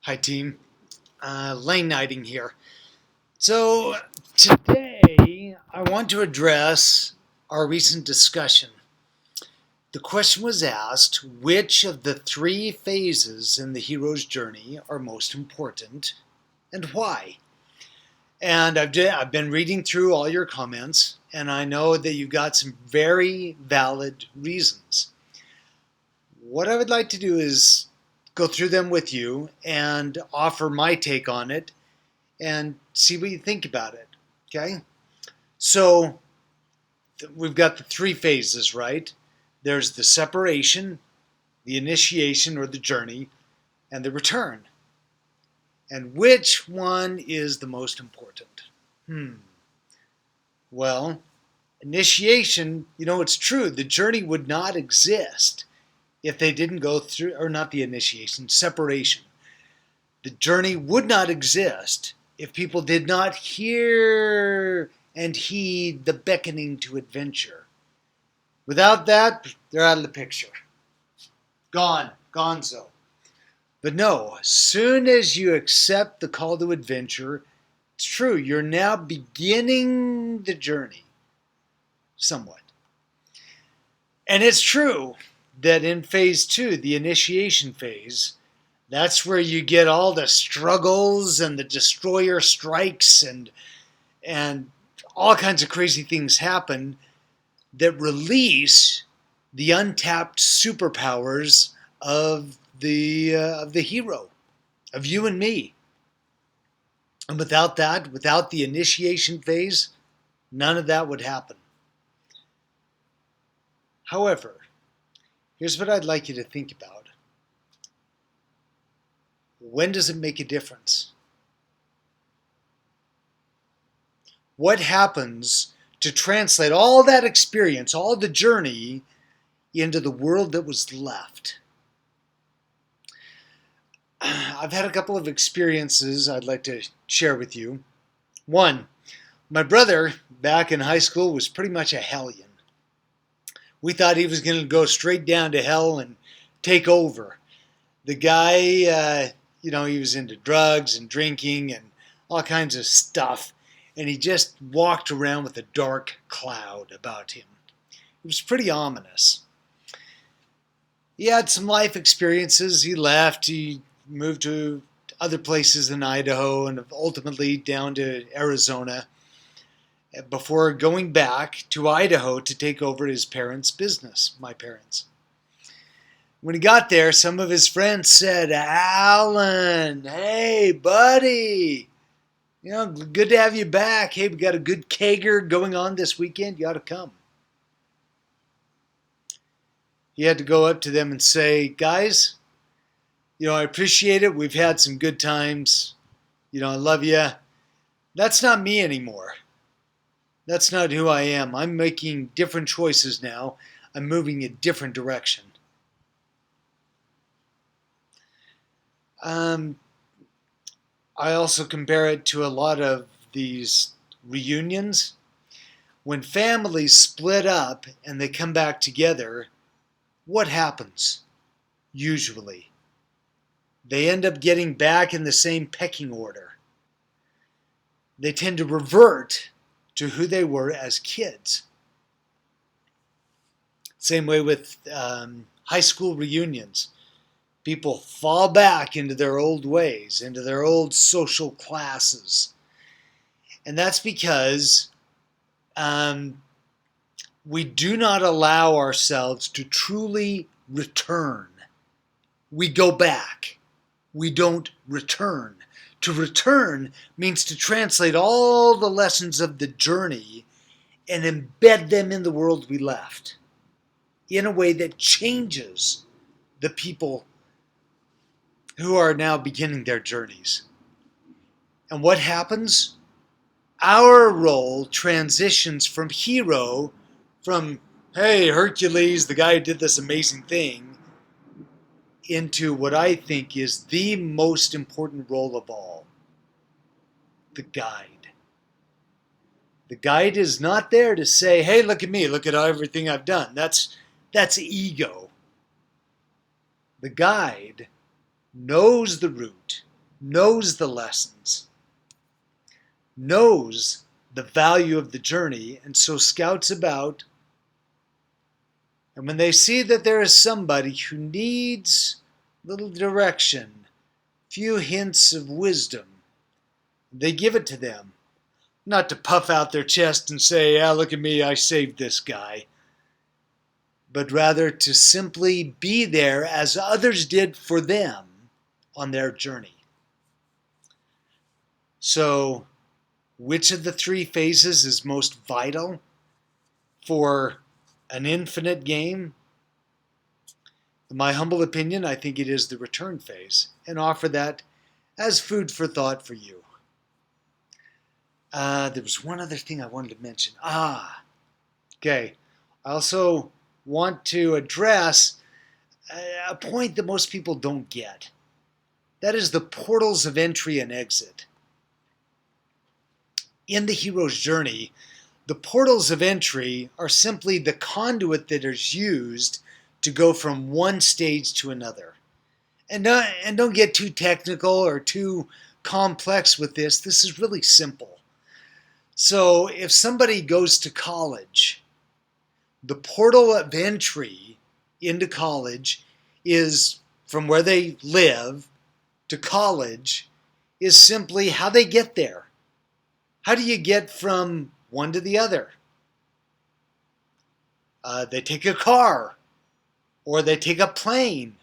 Hi, team. Lane Knighting here. So, today I want to address our recent discussion. The question was asked, which of the three phases in the hero's journey are most important and why? And I've been reading through all your comments, and I know that you got some very valid reasons. What I would like to do is go through them with you and offer my take on it and see what you think about it. Okay? So we've got the three phases, right? There's the separation, the initiation or the journey, and the return. And which one is the most important? Well, initiation, it's true. The journey would not exist if they didn't go through, or not the initiation, separation. The journey would not exist if people did not hear and heed the beckoning to adventure. Without that, they're out of the picture. Gone. Gonzo. But no, as soon as you accept the call to adventure, it's true, you're now beginning the journey. Somewhat. And it's true that in phase 2, the initiation phase, that's where you get all the struggles and the destroyer strikes and all kinds of crazy things happen that release the untapped superpowers of the hero, of you and me. And without that, without the initiation phase, none of that would happen. However, here's what I'd like you to think about. When does it make a difference? What happens to translate all that experience, all the journey, into the world that was left? I've had a couple of experiences I'd like to share with you. One, my brother back in high school was pretty much a hellion. We thought he was going to go straight down to hell and take over. The guy, he was into drugs and drinking and all kinds of stuff. And he just walked around with a dark cloud about him. It was pretty ominous. He had some life experiences. He left. He moved to other places in Idaho and ultimately down to Arizona before going back to Idaho to take over his parents' business, my parents. When he got there, some of his friends said, "Alan, hey, buddy, good to have you back. Hey, we got a good kegger going on this weekend. You ought to come." He had to go up to them and say, "Guys, I appreciate it. We've had some good times. I love you. That's not me anymore. That's not who I am. I'm making different choices now. I'm moving a different direction." I also compare it to a lot of these reunions. When families split up and they come back together, what happens? Usually, they end up getting back in the same pecking order. They tend to revert to who they were as kids. Same way with high school reunions. People fall back into their old ways, into their old social classes. And that's because we do not allow ourselves to truly return. We go back. We don't return. To return means to translate all the lessons of the journey and embed them in the world we left in a way that changes the people who are now beginning their journeys. And what happens? Our role transitions from hero, from, hey, Hercules, the guy who did this amazing thing, into what I think is the most important role of all, the guide. The guide is not there to say, hey, look at me, look at everything I've done. That's ego. The guide knows the route, knows the lessons, knows the value of the journey, and so scouts about. And when they see that there is somebody who needs little direction, few hints of wisdom, they give it to them. Not to puff out their chest and say, "Ah, look at me, I saved this guy," but rather to simply be there as others did for them on their journey. So, which of the three phases is most vital for an infinite game? In my humble opinion, I think it is the return phase, and offer that as food for thought for you. There was one other thing I wanted to mention. Okay. I also want to address a point that most people don't get. That is the portals of entry and exit. In the hero's journey, the portals of entry are simply the conduit that is used to go from one stage to another. And don't get too technical or too complex with this. This is really simple. So if somebody goes to college, the portal of entry into college is from where they live to college is simply how they get there. How do you get from one to the other? They take a car or they take a plane.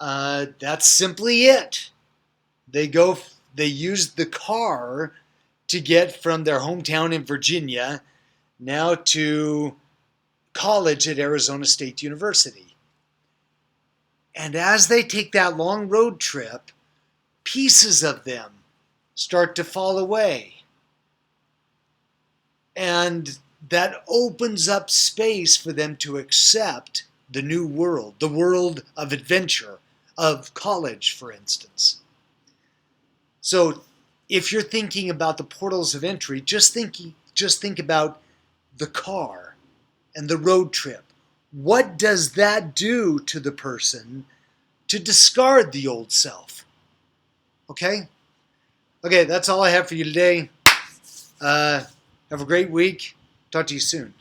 That's simply it. They use the car to get from their hometown in Virginia now to college at Arizona State University. And as they take that long road trip, pieces of them start to fall away. And that opens up space for them to accept the new world, the world of adventure, of college, for instance. So if you're thinking about the portals of entry, just think about the car and the road trip. What does that do to the person to discard the old self? Okay? Okay, that's all I have for you today. Have a great week. Talk to you soon.